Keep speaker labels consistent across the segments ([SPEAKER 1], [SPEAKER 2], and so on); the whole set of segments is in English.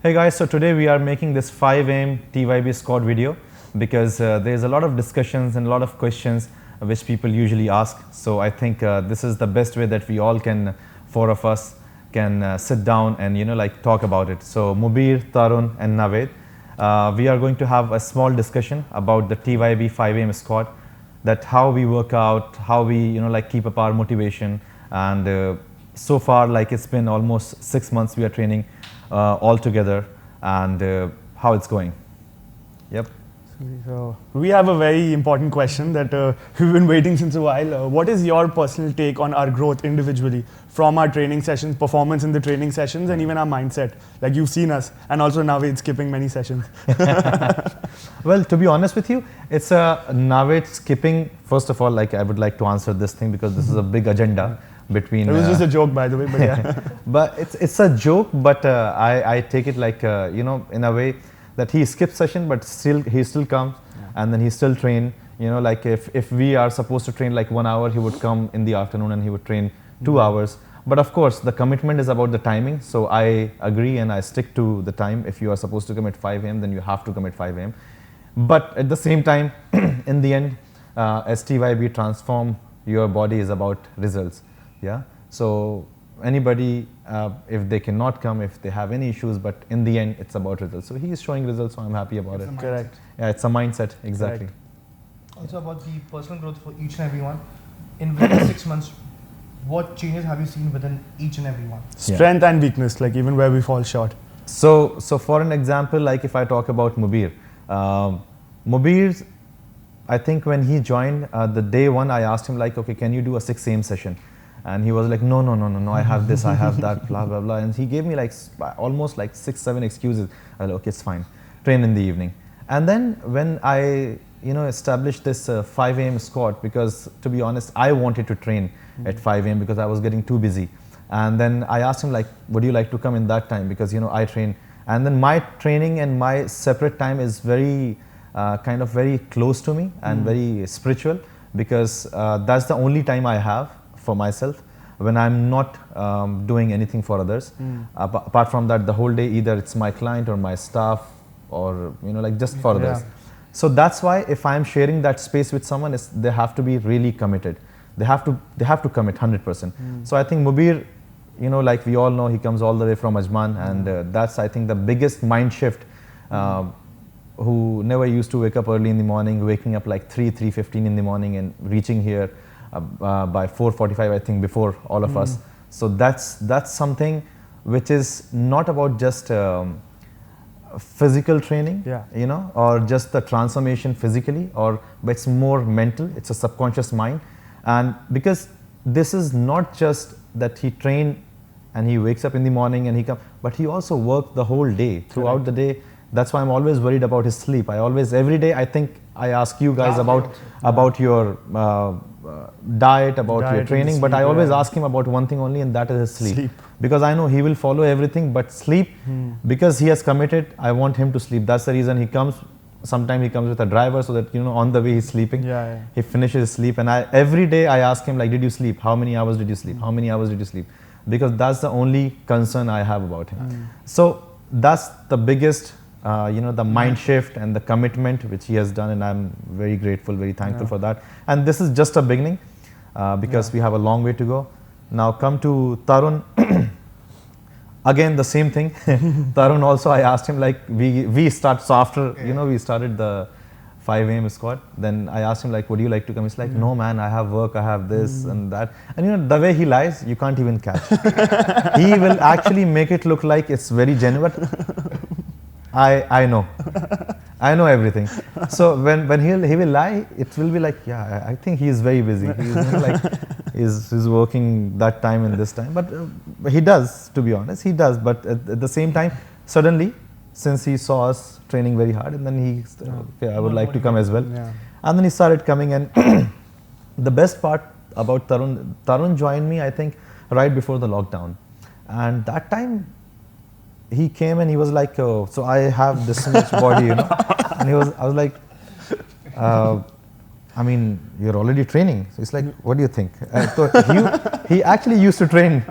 [SPEAKER 1] Hey guys, so today we are making this 5 a.m. TYB squad video because there's a lot of discussions and a lot of questions which people usually ask. So I think this is the best way that we all can, four of us, can sit down and talk about it. So Mubeer, Tarun and Naved, we are going to have a small discussion about the TYB 5 a.m. squad, that how we work out, how we keep up our motivation, and so far it's been almost 6 months we are training all together, and how it's going. Yep.
[SPEAKER 2] So we have a very important question that we've been waiting since a while. What is your personal take on our growth individually from our training sessions, performance in the training sessions, and even our mindset? Like you've seen us, and also Naved skipping many sessions.
[SPEAKER 1] Well, to be honest with you, it's Naved skipping. First of all, I would like to answer this thing because this is a big agenda between.
[SPEAKER 2] It was just a joke, by the way, but yeah.
[SPEAKER 1] But it's a joke, but I take it in a way that he skips session, but he still comes, and then he still train. If we are supposed to train 1 hour, he would come in the afternoon and he would train 2 hours. But of course, the commitment is about the timing. So I agree and I stick to the time. If you are supposed to come at 5 a.m., then you have to come at 5 a.m. But at the same time, in the end, as TYB transform, your body is about results. Yeah. So anybody, if they cannot come, if they have any issues, but in the end, it's about results. So he is showing results, so I'm happy about it.
[SPEAKER 2] Correct.
[SPEAKER 1] Yeah, it's a mindset, exactly.
[SPEAKER 2] Correct.
[SPEAKER 3] Also about the personal growth for each and everyone. In within 6 months, what changes have you seen within each and everyone?
[SPEAKER 2] Strength and weakness, even where we fall short.
[SPEAKER 1] So for an example, if I talk about Mubeer, Mubeer, I think when he joined, the day one, I asked him okay, can you do a 6 a.m. session? And he was like, no, I have this, I have that, blah, blah, blah. And he gave me almost 6-7 excuses. I was like, okay, it's fine. Train in the evening. And then when I, established this 5 a.m. squad, because to be honest, I wanted to train at 5 a.m. because I was getting too busy. And then I asked him would you like to come in that time? Because, I train. And then my training and my separate time is very, very close to me and very spiritual, because that's the only time I have for myself when I'm not doing anything for others. Apart from that, the whole day, either it's my client or my staff or just for others. So that's why if I'm sharing that space with someone, they have to be really committed. They have to commit 100%. So I think Mubeer, we all know, he comes all the way from Ajman, and that's, I think, the biggest mind shift. Who never used to wake up early in the morning, waking up 3:15 in the morning and reaching here by 4:45, I think, before all of us. So that's something which is not about just physical training, or just the transformation physically, but it's more mental. It's a subconscious mind. And because this is not just that he trained and he wakes up in the morning and he comes, but he also worked the whole day, throughout the day. That's why I'm always worried about his sleep. Every day, I think I ask you guys about your diet, about your training, sleep, but I always ask him about one thing only, and that is his sleep. Because I know he will follow everything, but sleep, because he has committed, I want him to sleep. That's the reason he comes. Sometimes he comes with a driver, so that on the way he's sleeping. He finishes his sleep, and every day I ask him did you sleep? How many hours did you sleep? How many hours did you sleep? Because that's the only concern I have about him. So that's the biggest, the mind shift and the commitment which he has done, and I'm very grateful, very thankful for that. And this is just a beginning, because we have a long way to go. Now come to Tarun. Again, the same thing. Tarun also, I asked him we start, so after we started the 5 a.m. squad, then I asked him would you like to come? He's like, no man, I have work, I have this and that. And the way he lies, you can't even catch. He will actually make it look like it's very genuine. I know. I know everything. So when he will lie, it will be I think he is very busy. He's working that time and this time. But he does, to be honest, he does. But at the same time, suddenly, since he saw us training very hard, and then he said, okay, I would like to come as well. And then he started coming, and the best part about Tarun joined me, I think, right before the lockdown. And that time, he came and he was like, oh, so I have this much body, and I was like, I mean, you're already training. So he's like, what do you think? So he actually used to train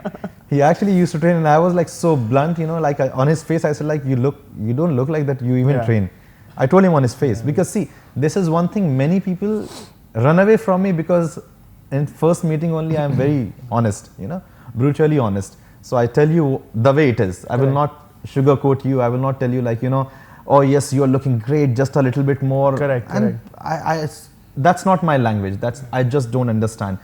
[SPEAKER 1] He actually used to train, and I was like so blunt, you know, like on his face, I said like, you don't look like that you even train. I told him on his face, because see, this is one thing many people run away from me, because in first meeting only I am very honest, you know, brutally honest. So I tell you the way it is. I will not sugarcoat you. I will not tell you like, you know, oh yes, you are looking great, just a little bit more. And that's not my language. I just don't understand.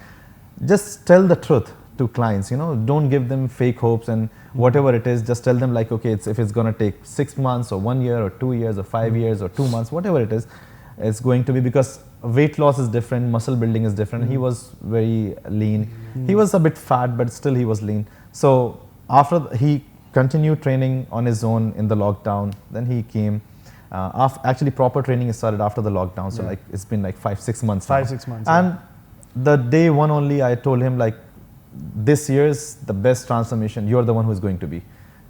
[SPEAKER 1] Just tell the truth to clients, you know, don't give them fake hopes, and whatever it is, just tell them like, okay, if it's going to take 6 months or 1 year or 2 years or 5 years or 2 months, whatever it is, it's going to be, because weight loss is different, muscle building is different. He was very lean. He was a bit fat, but still he was lean. So after he continued training on his own in the lockdown, then he came. Actually, proper training started after the lockdown. So like it's been like 5-6 months.
[SPEAKER 2] 5-6 months.
[SPEAKER 1] And the day one only, I told him like, this year's the best transformation. You're the one who's going to be.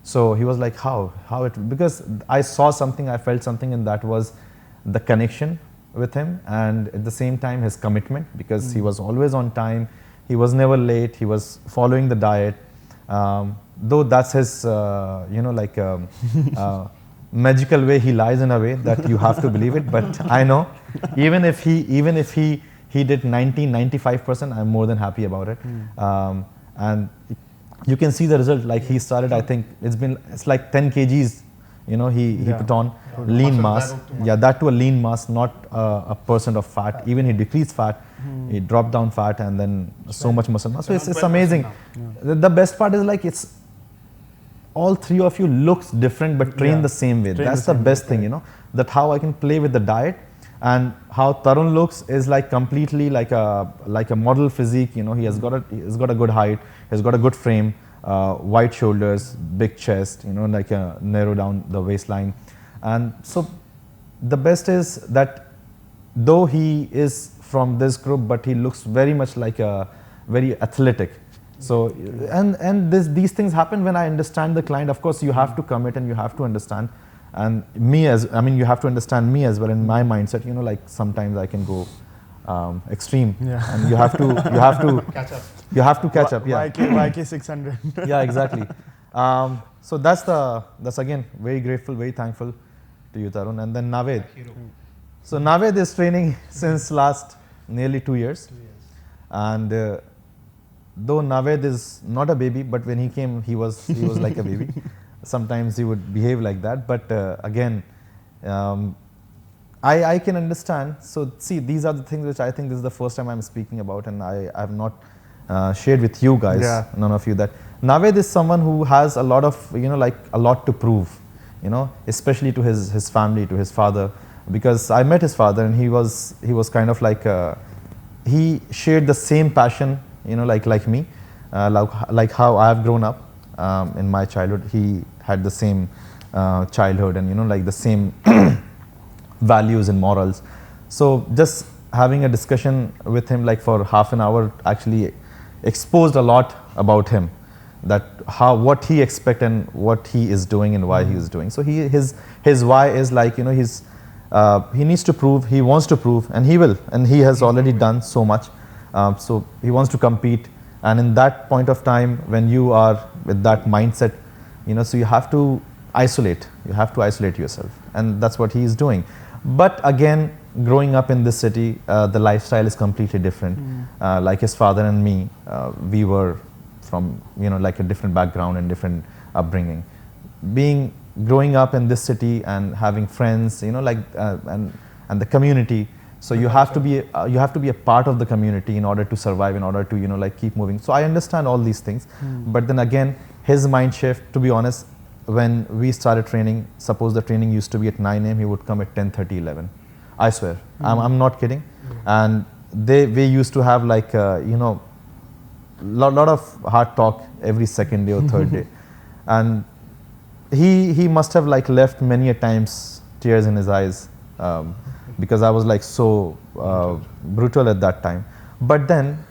[SPEAKER 1] So he was like, how it? Because I saw something, I felt something, and that was the connection with him, and at the same time his commitment, because he was always on time. He was never late. He was following the diet. Though that's his, you know, like magical way. He lies in a way that you have to believe it. But I know, even if he did 95%, I'm more than happy about it. And you can see the result. Like he started, I think it's like 10 kgs. You know, he put on lean mass. Yeah, that to a lean mass, not a percent of fat. Even he decreased fat. He dropped down fat, and then so much muscle mass. So it's amazing. The best part is like, it's all three of you looks different, but train the same way. That's the best thing, you know, that how I can play with the diet. And how Tarun looks is like completely like a model physique. You know, he has got a good height. He's got a good frame, wide shoulders, big chest. You know, like narrow down the waistline. And so the best is that though he is from this group, but he looks very much like a very athletic. So and these things happen when I understand the client. Of course, you have to commit and you have to understand. And you have to understand me as well, in my mindset. You know, like sometimes I can go extreme, and you have to catch up. You have to catch up. Yeah.
[SPEAKER 2] YK 600.
[SPEAKER 1] Yeah, exactly. So that's again very grateful, very thankful to you, Tarun. And then Naved. So Naved is training since last nearly 2 years. And though Naved is not a baby, but when he came, he was like a baby. Sometimes he would behave like that, but again, I can understand. So see, these are the things which I think this is the first time I'm speaking about, and I have not shared with you guys, none of you, that Naved is someone who has a lot of, you know, like a lot to prove, you know, especially to his family, to his father, because I met his father, and he was kind of like he shared the same passion, you know, like me, like how I have grown up in my childhood. He had the same childhood, and you know, like the same values and morals. So just having a discussion with him like for half an hour actually exposed a lot about him, that what he expects and what he is doing and why he is doing. So his why is like, you know, he needs to prove, he wants to prove, and he will, and he has already done so much. So he wants to compete, and in that point of time, when you are with that mindset, you know, so you have to isolate. You have to isolate yourself, and that's what he is doing. But again, growing up in this city, the lifestyle is completely different. Like his father and me, we were from, you know, like a different background and different upbringing. Growing up in this city and having friends, you know, like and the community. So you have to be a part of the community in order to survive, in order to, you know, like keep moving. So I understand all these things, but then again, his mind shift. To be honest, when we started training, suppose the training used to be at 9 a.m., he would come at 10:30, 11. I swear, I'm not kidding. And we used to have like you know, lot of hard talk every second day or third day, and he must have like left many a times tears in his eyes. Because I was like so brutal at that time. But then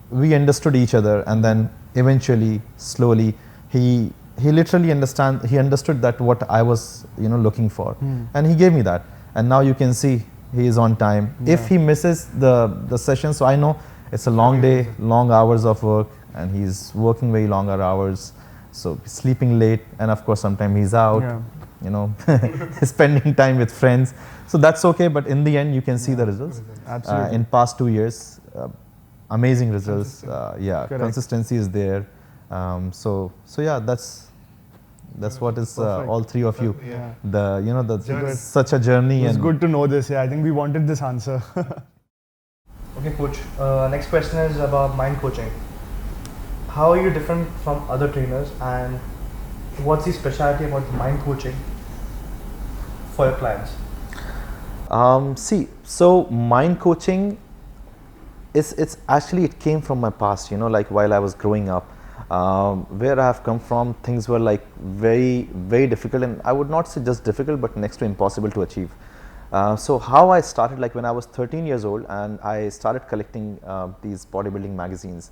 [SPEAKER 1] we understood each other, and then eventually, slowly, he literally understood that what I was, you know, looking for, and he gave me that. And now you can see he is on time. If he misses the session, so I know it's a long day, long hours of work, and he's working very longer hours, so sleeping late, and of course sometimes he's out, you know, spending time with friends. So that's okay, but in the end you can see the results.
[SPEAKER 2] Absolutely.
[SPEAKER 1] In past 2 years, amazing results. Yeah,
[SPEAKER 2] Correct.
[SPEAKER 1] consistency is there. So yeah, that's what is all three of you.
[SPEAKER 3] Yeah.
[SPEAKER 1] The such a journey.
[SPEAKER 2] It was
[SPEAKER 1] and
[SPEAKER 2] good to know this. Yeah, I think we wanted this answer.
[SPEAKER 3] Okay, coach. Next question is about mind coaching. How are you different from other trainers, and what's the specialty about mind coaching for your clients?
[SPEAKER 1] See, so mind coaching it's actually, it came from my past, like while I was growing up, where I have come from, things were like very, very difficult, and I would not say just difficult, but next to impossible to achieve. So how I started, like when I was 13 years old, and I started collecting these bodybuilding magazines,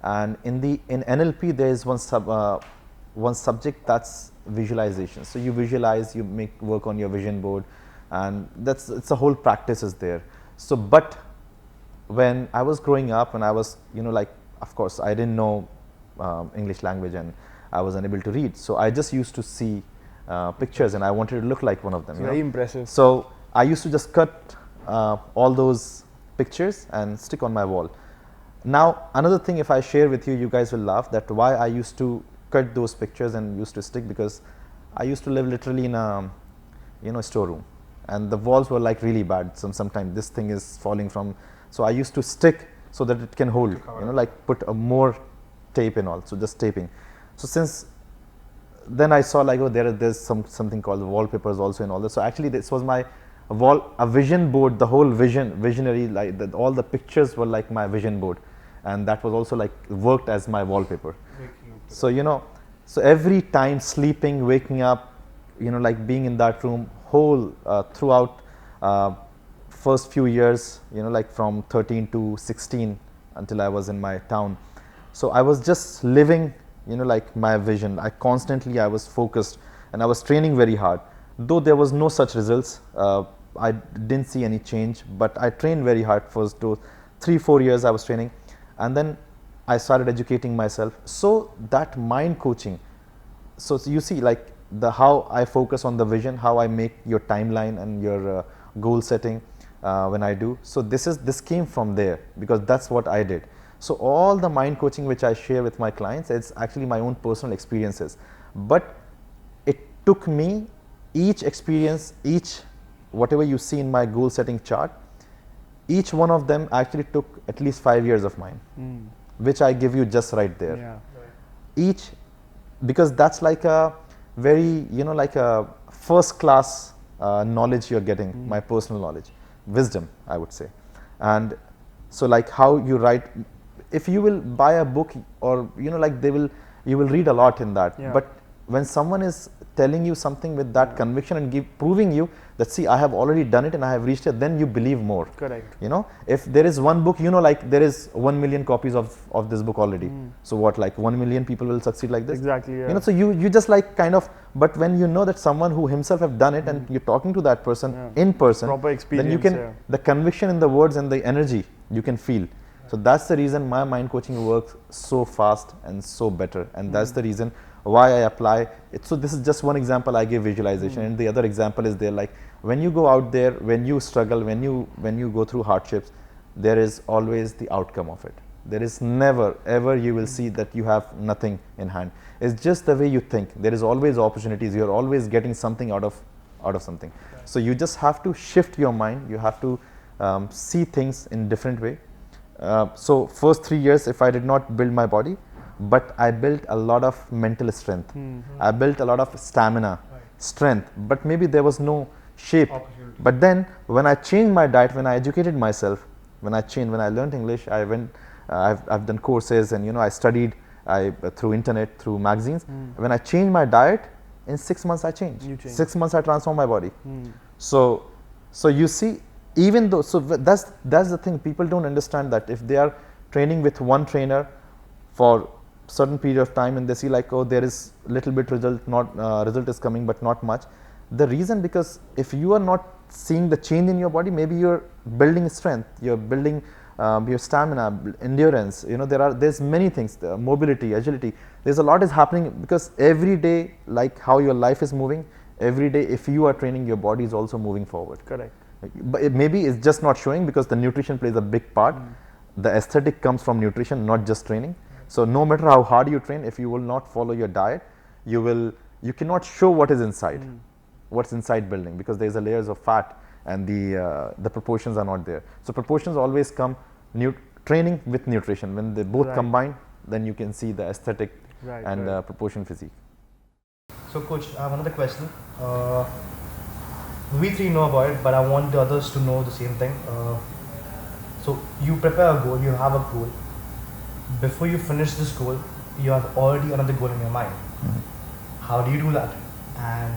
[SPEAKER 1] and in NLP there is one subject that's visualization. So you visualize, you work on your vision board, and it's a whole practice is there. So but when I was growing up, and I was, like, of course I didn't know English language, and I was unable to read, so I just used to see pictures, and I wanted to look like one of them.
[SPEAKER 2] Very impressive.
[SPEAKER 1] So I used to just cut all those pictures and stick on my wall. Now another thing, if I share with you, you guys will laugh, that why I used to cut those pictures and used to stick, because I used to live literally in a storeroom, and the walls were like really bad. Sometimes this thing is falling from, so I used to stick so that it can hold, like put a more tape and all, so just taping. So since then I saw like, oh, there's something called wallpapers also and all this. So actually this was my a vision board, the whole visionary, like all the pictures were like my vision board, and that was also like worked as my wallpaper. So so every time sleeping, waking up, like being in that room whole throughout first few years, like from 13 to 16 until I was in my town. So I was just living, like my vision. I was focused, and I was training very hard. Though there was no such results, I didn't see any change, but I trained very hard for 3-4 years I was training, and then I started educating myself. So that mind coaching, so you see like how I focus on the vision, how I make your timeline and your goal setting when I do. So this came from there, because that's what I did. So all the mind coaching which I share with my clients, it's actually my own personal experiences, but it took me, each experience, whatever you see in my goal setting chart, each one of them actually took at least 5 years of mine, which I give you just right there.
[SPEAKER 2] Yeah.
[SPEAKER 1] Because that's like a very, like a first class knowledge you're getting, my personal knowledge, wisdom, I would say. And so like how you write, if you will buy a book, or like you will read a lot in that, but when someone is telling you something with that conviction and proving you that, see, I have already done it and I have reached it, then you believe more.
[SPEAKER 2] Correct.
[SPEAKER 1] If there is one book, like there is 1 million copies of this book already. So what, like 1 million people will succeed like this?
[SPEAKER 2] Exactly. Yeah.
[SPEAKER 1] So you just like kind of, but when you know that someone who himself have done it, and you're talking to that person in person,
[SPEAKER 2] proper experience,
[SPEAKER 1] then you can, the conviction in the words and the energy you can feel. So that's the reason my mind coaching works so fast and so better, and that's the reason why I apply it. So this is just one example I give, visualization, and the other example is there, like when you go out there, when you struggle, when you go through hardships, there is always the outcome of it. There is never ever you will see that you have nothing in hand. It's just the way you think. There is always opportunities. You're always getting something out of something. So you just have to shift your mind. You have to see things in different way. So first 3 years, if I did not build my body, but I built a lot of mental strength. I built a lot of stamina, strength, but maybe there was no shape. But then when I changed my diet, when I educated myself, when I learned English, I went, I've done courses, and I studied through internet, through magazines. When I changed my diet, in 6 months I changed. 6 months I transformed my body. So you see, even though, so that's the thing, people don't understand that if they are training with one trainer for certain period of time, and they see like, oh, there is little bit result is coming, but not much. The reason, because if you are not seeing the change in your body, maybe you're building strength, you're building your stamina, endurance. There's many things. Mobility, agility. There's a lot is happening because every day, like how your life is moving, every day if you are training, your body is also moving forward.
[SPEAKER 2] Correct.
[SPEAKER 1] But maybe it's just not showing because the nutrition plays a big part. The aesthetic comes from nutrition, not just training. So no matter how hard you train, if you will not follow your diet, you cannot show what is inside, what's inside building, because there's a layers of fat and the proportions are not there. So proportions always come training with nutrition. When they both combine, then you can see the aesthetic and proportion physique.
[SPEAKER 3] So coach, I have another question. We three know about it, but I want the others to know the same thing. So you prepare a goal, you have a goal. Before you finish this goal, you have already another goal in your mind. How do you do that? And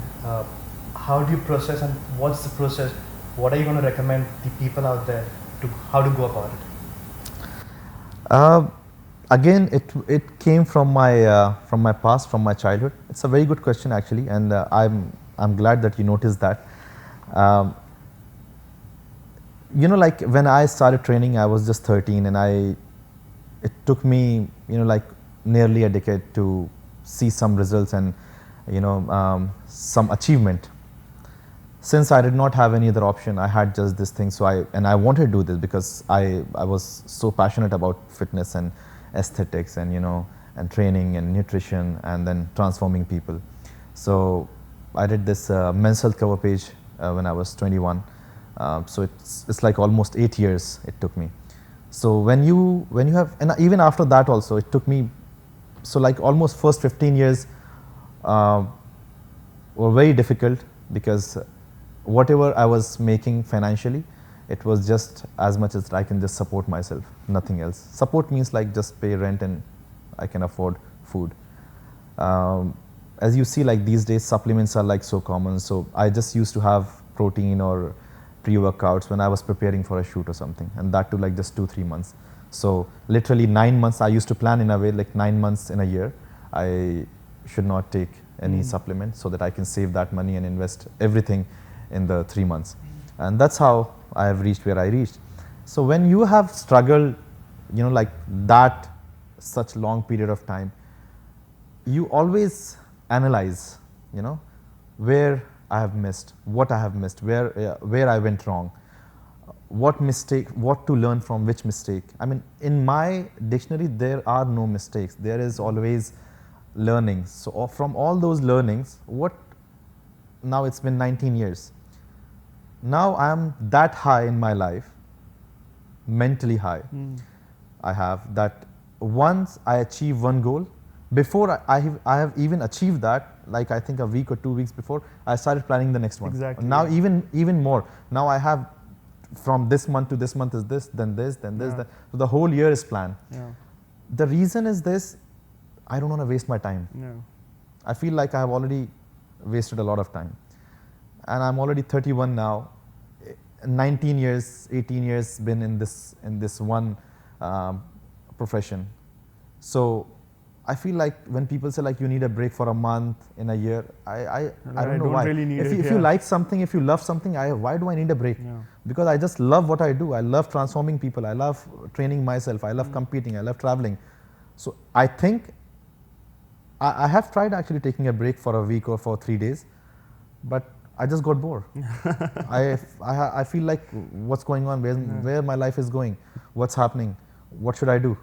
[SPEAKER 3] how do you process, and what's the process? What are you going to recommend the people out there to how to go about it?
[SPEAKER 1] Again, it came from my past, from my childhood. It's a very good question actually, and I'm glad that you noticed that. Like when I started training, I was just 13, and it took me like nearly a decade to see some results and some achievement. Since I did not have any other option, I had just this thing. So I wanted to do this because I was so passionate about fitness and aesthetics and and training and nutrition and then transforming people. So I did this men's health cover page when I was 21. So it's like almost 8 years it took me. So when you have, and even after that also it took me, so like almost first 15 years were very difficult because whatever I was making financially, it was just as much as I can just support myself, nothing else. Support means like just pay rent and I can afford food. As you see, like these days supplements are like so common, so I just used to have protein or pre-workouts when I was preparing for a shoot or something, and that took like just 2-3 months. So literally 9 months I used to plan in a way, like 9 months in a year I should not take any supplement so that I can save that money and invest everything in the 3 months. And that's how I have reached where I reached. So when you have struggled, like that, such long period of time, you always analyze, where I have missed, what I have missed, where I went wrong, what to learn from which mistake. I mean, in my dictionary, there are no mistakes. There is always learnings. So from all those learnings, now it's been 19 years. Now I am that high in my life, mentally high. I have that once I achieve one goal, before I have even achieved that, like I think a week or 2 weeks before, I started planning the next one.
[SPEAKER 2] Exactly.
[SPEAKER 1] Now even more. Now I have from this month to this month is this, then this, then this. Then, so the whole year is planned.
[SPEAKER 2] Yeah.
[SPEAKER 1] The reason is this: I don't want to waste my time.
[SPEAKER 2] Yeah.
[SPEAKER 1] I feel like I have already wasted a lot of time, and I'm already 31 now. 19 years, 18 years been in this one profession. So I feel like when people say like you need a break for a month in a year, I don't know why.
[SPEAKER 2] Really need
[SPEAKER 1] if you like something, if you love something, why do I need a break?
[SPEAKER 2] Yeah.
[SPEAKER 1] Because I just love what I do. I love transforming people. I love training myself. I love competing. I love traveling. So I think I have tried actually taking a break for a week or for 3 days, but I just got bored. I feel like what's going on, where my life is going, what's happening, what should I do?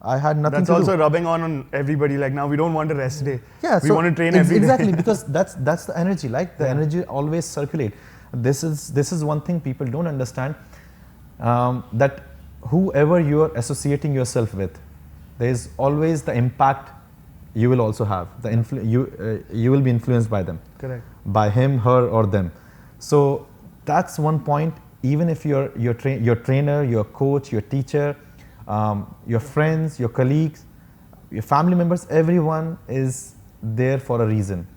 [SPEAKER 1] I had nothing to do.
[SPEAKER 2] That's also rubbing on everybody. Like now we don't want a rest day.
[SPEAKER 1] Yeah,
[SPEAKER 2] we want to train every day.
[SPEAKER 1] Exactly, because that's the energy. Like the energy always circulate. This is one thing people don't understand. That whoever you are associating yourself with, there is always the impact you will also have. You will be influenced by them.
[SPEAKER 2] Correct.
[SPEAKER 1] By him, her, or them. So that's one point. Even if your trainer, your coach, your teacher, your friends, your colleagues, your family members, everyone is there for a reason.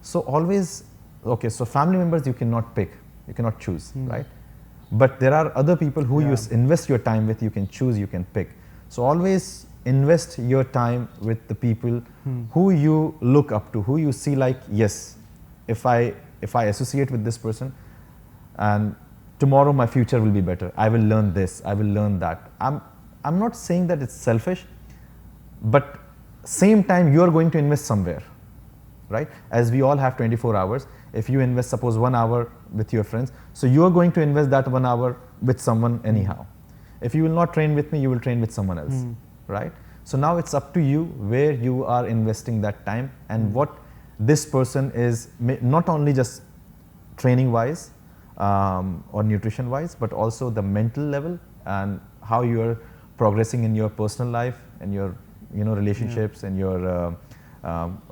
[SPEAKER 1] So always, okay, so family members you cannot pick, you cannot choose, right? But there are other people who you invest your time with, you can choose, you can pick. So always invest your time with the people who you look up to, who you see like, yes, if I associate with this person and tomorrow my future will be better, I will learn this, I will learn that. I'm not saying that it's selfish, but same time you are going to invest somewhere, right? As we all have 24 hours. If you invest, suppose 1 hour with your friends, so you are going to invest that 1 hour with someone anyhow. If you will not train with me, you will train with someone else, right? So now it's up to you where you are investing that time and what this person is, not only just training wise or nutrition wise, but also the mental level and how you are progressing in your personal life and your relationships and your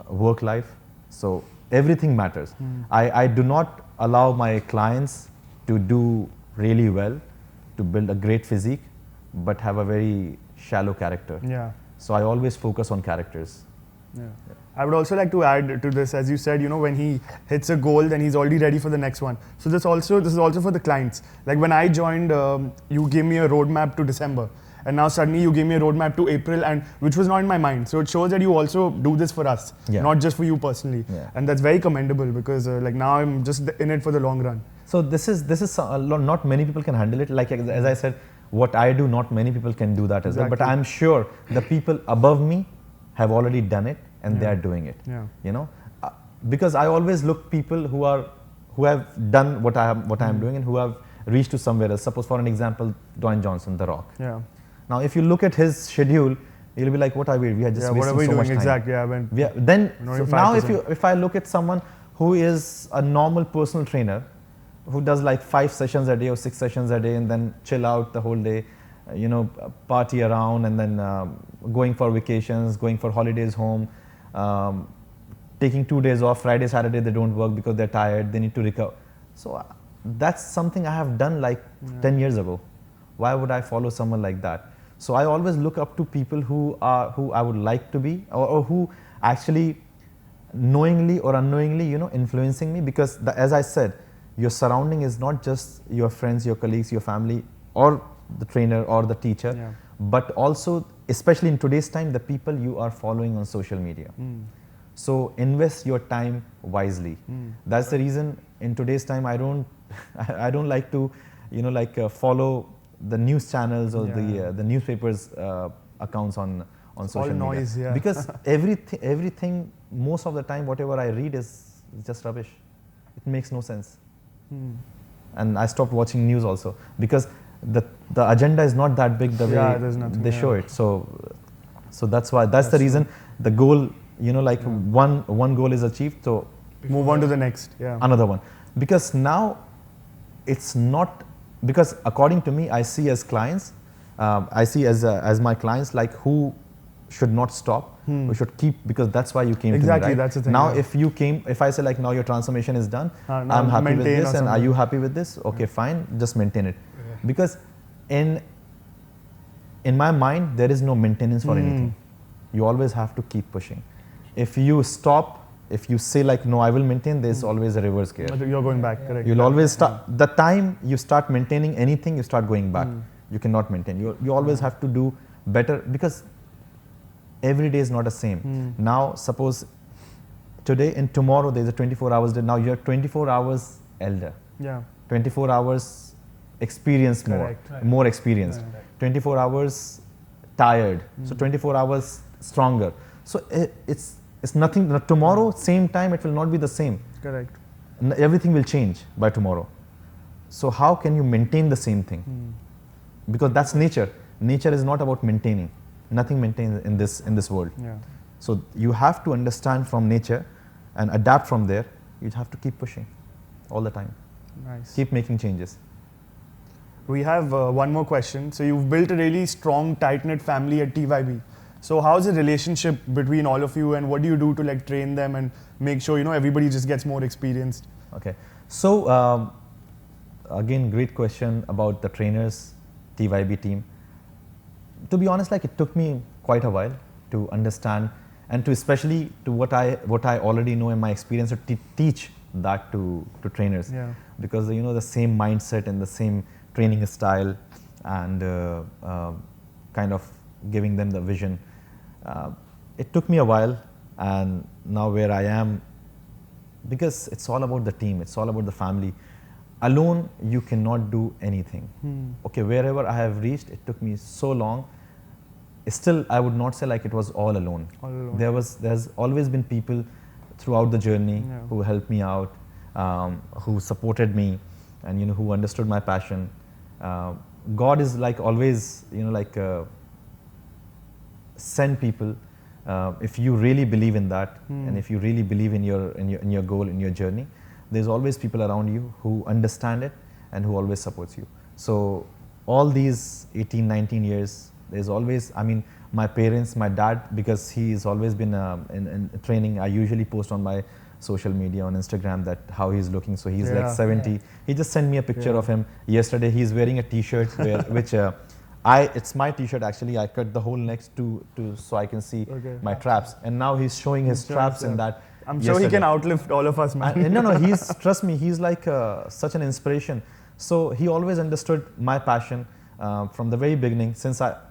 [SPEAKER 1] work life. So everything matters. I do not allow my clients to do really well, to build a great physique, but have a very shallow character.
[SPEAKER 2] Yeah.
[SPEAKER 1] So I always focus on characters.
[SPEAKER 2] Yeah. I would also like to add to this, as you said, when he hits a goal, then he's already ready for the next one. So this is also for the clients. Like when I joined, you gave me a roadmap to December, and now suddenly you gave me a roadmap to April, and which was not in my mind. So it shows that you also do this for us, not just for you personally, and that's very commendable because like now I'm just in it for the long run.
[SPEAKER 1] So this is a lot, not many people can handle it. Like as I said, what I do, not many people can do that as well. But I'm sure the people above me have already done it and they are doing it. Because I always look people who have done what I am doing and who have reached to somewhere else. Suppose for an example, Dwayne Johnson, The Rock. Now if you look at his schedule, you'll be like, what are we? We are just wasting so much time.
[SPEAKER 2] Exactly.
[SPEAKER 1] Now if I look at someone who is a normal personal trainer, who does like 5 sessions a day or 6 sessions a day and then chill out the whole day, party around and then going for vacations, going for holidays home, taking 2 days off, Friday, Saturday they don't work because they're tired, they need to recover. So that's something I have done like 10 years ago. Why would I follow someone like that? So I always look up to people who I would like to be, or who actually knowingly or unknowingly, influencing me, because as I said, your surrounding is not just your friends, your colleagues, your family, or the trainer or the teacher, but also, especially in today's time, the people you are following on social media. So invest your time wisely. That's the reason in today's time I don't like to follow the news channels or the newspapers accounts on social media.
[SPEAKER 2] Noise,
[SPEAKER 1] because everything most of the time whatever I read is just rubbish. It makes no sense. And I stopped watching news also because the agenda is not that big the way they show it. So that's the reason the goal, one goal is achieved, so
[SPEAKER 2] move on to the next.
[SPEAKER 1] Another one. Because now it's not, because according to me, I see as clients, I see as my clients like who should not stop, who should keep, because that's why you came to me, right?
[SPEAKER 2] That's the thing.
[SPEAKER 1] Now if I say like now your transformation is done, I'm happy with this, and are you happy with this? Okay, fine, just maintain it. Because in my mind there is no maintenance for anything. You always have to keep pushing. If you stop, if you say like no, I will maintain, there's always a reverse gear.
[SPEAKER 2] You're going back, correct?
[SPEAKER 1] You'll always start. The time you start maintaining anything, you start going back. You cannot maintain. You always have to do better, because every day is not the same. Now suppose today and tomorrow there's a 24 hours day. Now you're 24 hours elder. 24 hours experienced, more experienced. 24 hours tired. So 24 hours stronger. So it's nothing. Tomorrow same time it will not be the same.
[SPEAKER 2] Correct.
[SPEAKER 1] Everything will change by tomorrow. So how can you maintain the same thing? Because that's nature. Nature is not about maintaining. Nothing maintains in this world. So you have to understand from nature and adapt from there. You have to keep pushing all the time.
[SPEAKER 2] Nice.
[SPEAKER 1] Keep making changes.
[SPEAKER 2] We have one more question. So you've built a really strong, tight-knit family at TYB. So how's the relationship between all of you, and what do you do to like train them and make sure everybody just gets more experienced?
[SPEAKER 1] Okay. So again, great question about the trainers, TYB team. To be honest, like it took me quite a while to understand, and to especially to what I already know in my experience, to teach that to trainers. Because the same mindset and the same training style and kind of giving them the vision. It took me a while, and now where I am, because it's all about the team, it's all about the family. Alone, you cannot do anything. Okay, wherever I have reached, it took me so long, still I would not say like it was all alone.
[SPEAKER 2] All alone.
[SPEAKER 1] There's always been people throughout the journey
[SPEAKER 2] Yeah.
[SPEAKER 1] who helped me out, who supported me, and who understood my passion. God is like always like send people if you really believe in that, and if you really believe in your goal, in your journey. There's always people around you who understand it and who always supports you. So all these 18, 19 years, there's always, I mean, my parents, my dad, because he's always been in training. I usually post on my social media on Instagram that how he's looking. So he's like 70.
[SPEAKER 3] Yeah.
[SPEAKER 1] He just sent me a picture of him yesterday. He's wearing a t-shirt which it's my t-shirt actually. I cut the whole neck to so I can see my traps. And now he's showing his traps in that.
[SPEAKER 2] I'm sure he can outlive all of us, man.
[SPEAKER 1] No, he's, trust me, he's like such an inspiration. So he always understood my passion from the very beginning.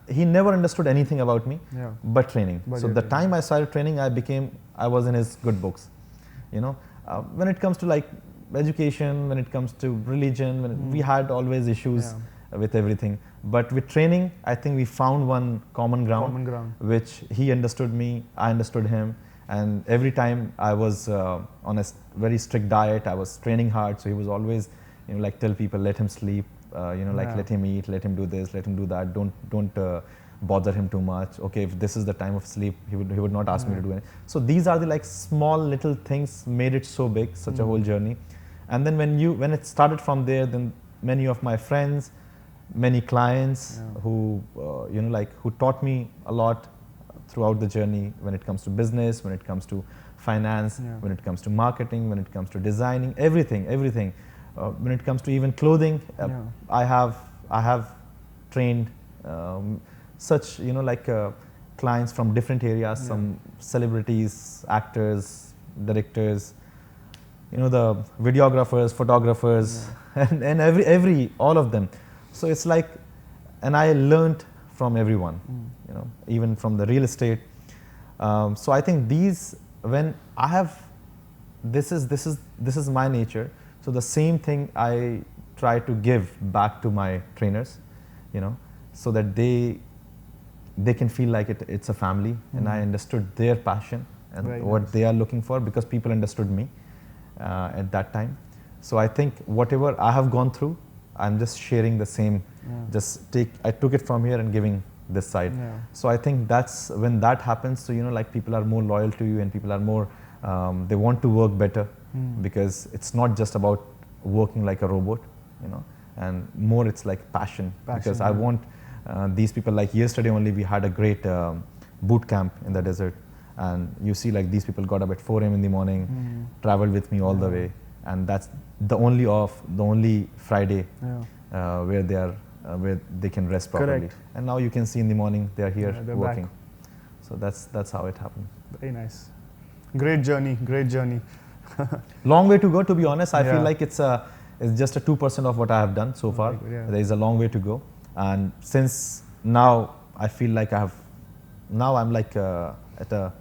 [SPEAKER 1] He never understood anything about me but training. So the time I started training, I was in his good books. When it comes to like education, when it comes to religion, we had always issues with everything. But with training, I think we found one common ground, which he understood me, I understood him. And every time I was on a very strict diet, I was training hard. So he was always, like tell people, let him sleep, let him eat, let him do this, let him do that. Don't bother him too much. Okay, if this is the time of sleep, he would not ask me to do anything. So these are the like small little things made it so big, such a whole journey. And then when it started from there, then many of my friends, many clients who who taught me a lot throughout the journey, when it comes to business, when it comes to finance, when it comes to marketing, when it comes to designing, everything. When it comes to even clothing, I have trained such clients from different areas, some celebrities, actors, directors, the videographers, photographers, and all of them. So it's like, and I learned from everyone, even from the real estate. So I think when I have, this is my nature. So the same thing I try to give back to my trainers, so that they can feel like it's a family, and I understood their passion and what they are looking for, because people understood me at that time. So I think whatever I have gone through, I'm just sharing the same. I took it from here and giving this side. So I think that's when that happens. So like people are more loyal to you, and people are more they want to work better, because it's not just about working like a robot, and more it's like passion because I want these people. Like yesterday only we had a great boot camp in the desert, and you see like these people got up at 4 a.m. in the morning, traveled with me all the way, and that's the only Friday where they are where they can rest properly. And now you can see in the morning they are here working. Back. So that's how it happened.
[SPEAKER 2] Very nice. Great journey.
[SPEAKER 1] Long way to go, to be honest. I feel like it's just a 2% of what I have done so far. There is a long way to go, and since now I feel like I'm like at a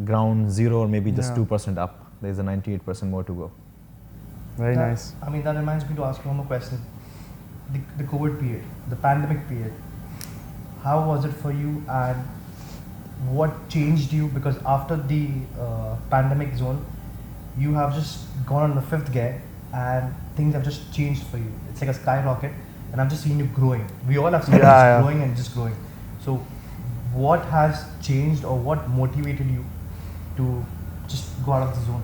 [SPEAKER 1] ground zero, or maybe just 2% up. There is a 98% more to go.
[SPEAKER 2] Very nice.
[SPEAKER 3] I mean, that reminds me to ask you one more question. The COVID period, the pandemic period, how was it for you, and what changed you? Because after the pandemic zone, you have just gone on the 5th gear, and things have just changed for you. It's like a skyrocket, and I've just seen you growing. We all have seen you growing and just growing. So what has changed, or what motivated you to just go out of the zone?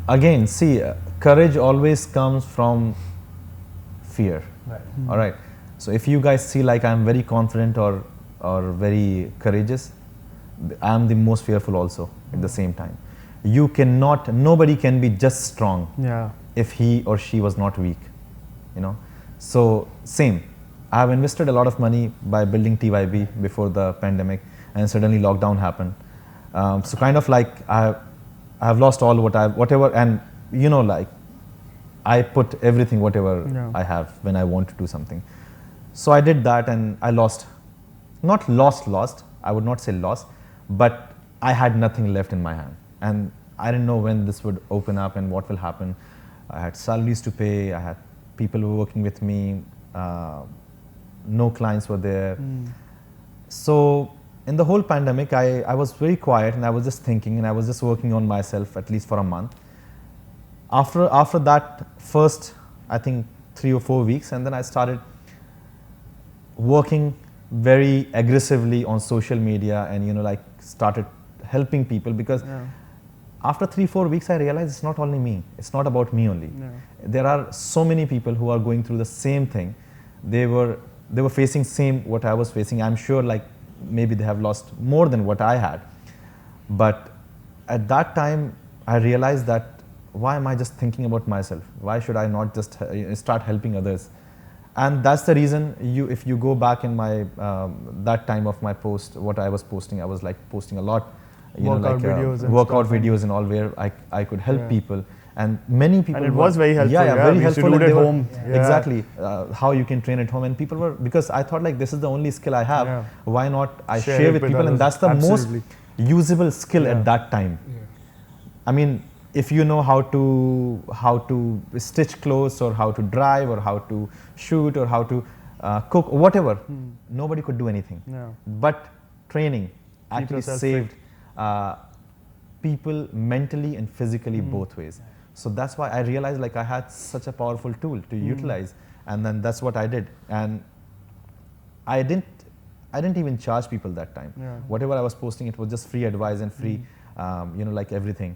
[SPEAKER 1] Again, see, courage always comes from fear. All right. So if you guys see like I'm very confident or very courageous, I'm the most fearful also at the same time. Nobody can be just strong if he or she was not weak, So same, I have invested a lot of money by building TYB before the pandemic, and suddenly lockdown happened. So kind of like I have lost all whatever, and like I put everything, whatever I have when I want to do something. So I did that, and I lost. Not lost, I would not say lost, but I had nothing left in my hand. And I didn't know when this would open up and what will happen. I had salaries to pay, I had people who were working with me, no clients were there. So in the whole pandemic, I was very quiet and I was just thinking and I was just working on myself at least for a month. After that first, I think 3 or 4 weeks, and then I started working very aggressively on social media and, you know, like started helping people, because after 3-4 weeks, I realized it's not only me. It's not about me only. There are so many people who are going through the same thing. They were facing same what I was facing. I'm sure like maybe they have lost more than what I had. But at that time, I realized that why am I just thinking about myself? Why should I not just start helping others? And that's the reason if you go back in my, that time of my post, what I was posting, I was like posting a lot,
[SPEAKER 2] workout
[SPEAKER 1] videos and all, where I could help people. And many people
[SPEAKER 2] and it was very helpful.
[SPEAKER 1] Yeah, very
[SPEAKER 2] we
[SPEAKER 1] helpful.
[SPEAKER 2] used to do it at home.
[SPEAKER 1] Exactly. How you can train at home. And people were, because I thought like this is the only skill I have. Why not I share with people? And that's the most usable skill at that time. I mean, if you know how to stitch clothes or how to drive or how to shoot or how to cook or whatever, nobody could do anything. But training actually saved people mentally and physically both ways. So that's why I realized like I had such a powerful tool to utilize, and then that's what I did. And I didn't even charge people that time. Whatever I was posting, it was just free advice and free, you know, like everything.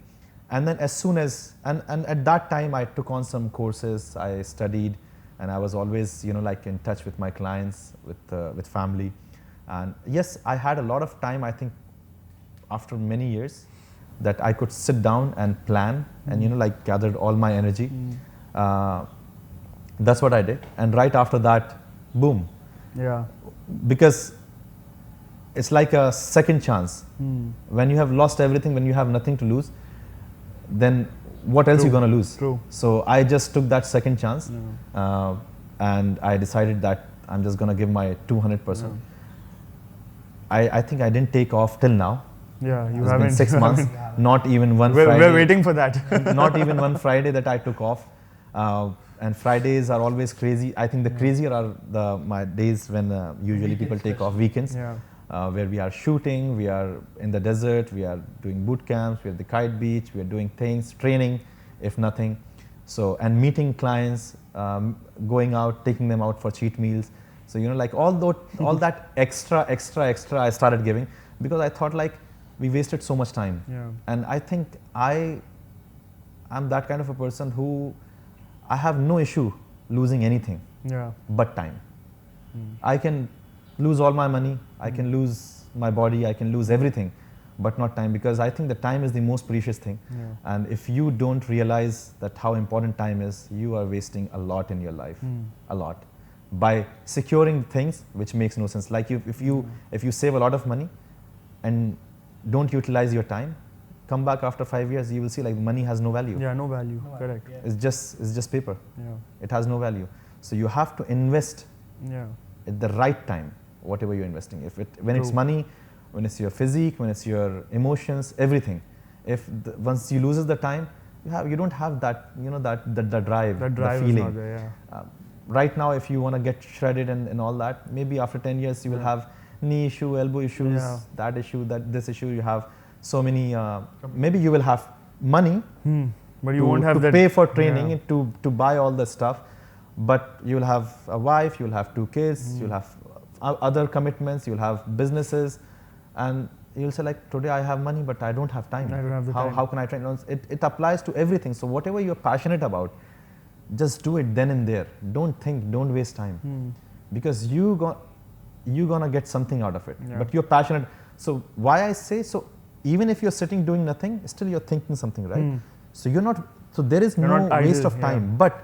[SPEAKER 1] And then as soon as, and at that time I took on some courses, I studied, and I was always, you know, like in touch with my clients, with family. And yes, I had a lot of time, I think, after many years, that I could sit down and plan and, you know, like gathered all my energy. That's what I did. And right after that, boom. Because it's like a second chance. When you have lost everything, when you have nothing to lose, then what else you're going to lose? So I just took that second chance, and I decided that I'm just going to give my 200%. I think I didn't take off till now.
[SPEAKER 2] You
[SPEAKER 1] it's
[SPEAKER 2] haven't.
[SPEAKER 1] been 6 months, not even one Friday.
[SPEAKER 2] We're waiting for that.
[SPEAKER 1] Not even one Friday that I took off. And Fridays are always crazy. I think the crazier are my days when usually people take off weekends. Where we are shooting, we are in the desert, we are doing boot camps, we are at the kite beach, we are doing things, training, if nothing. So, and meeting clients, going out, taking them out for cheat meals. So, you know, like all that extra I started giving, because I thought like we wasted so much time. And I think I'm that kind of a person who, I have no issue losing anything but time. I can lose all my money, I can lose my body, I can lose everything, but not time, because I think the time is the most precious thing. And if you don't realize that how important time is, you are wasting a lot in your life, a lot, by securing things which makes no sense. Like if you save a lot of money and don't utilize your time, come back after 5 years, you will see like money has no value.
[SPEAKER 2] No value. Correct.
[SPEAKER 1] It's just paper. It has no value. So you have to invest at the right time, whatever you're investing. When it's money, when it's your physique, when it's your emotions, everything. Once you loses the time, you don't have that, you know, the drive, the feeling.
[SPEAKER 2] Is not there,
[SPEAKER 1] Right now, if you want to get shredded and all that, maybe after 10 years you will have knee issue, elbow issues, that issue, this issue. You have so many. Maybe you will have money,
[SPEAKER 2] but you won't have
[SPEAKER 1] to pay for training, to buy all the stuff. But you will have a wife, you will have 2 kids, you'll have other commitments, you'll have businesses, and you'll say like, today I have money, but I don't have time.
[SPEAKER 2] I don't have the time.
[SPEAKER 1] How can I train? It applies to everything. So whatever you're passionate about, just do it then and there. Don't think, don't waste time, because you're gonna get something out of it. But you're passionate. So why I say, so even if you're sitting doing nothing, still you're thinking something, right? So you're not. So there is no waste of time. But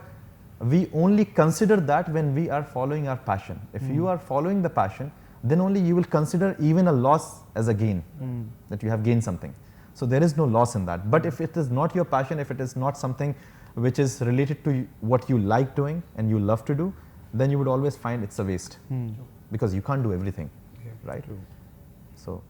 [SPEAKER 1] we only consider that when we are following our passion. If you are following the passion, then only you will consider even a loss as a gain, that you have gained something. So there is no loss in that. But if it is not your passion, if it is not something which is related to what you like doing and you love to do, then you would always find it's a waste, because you can't do everything, right? So.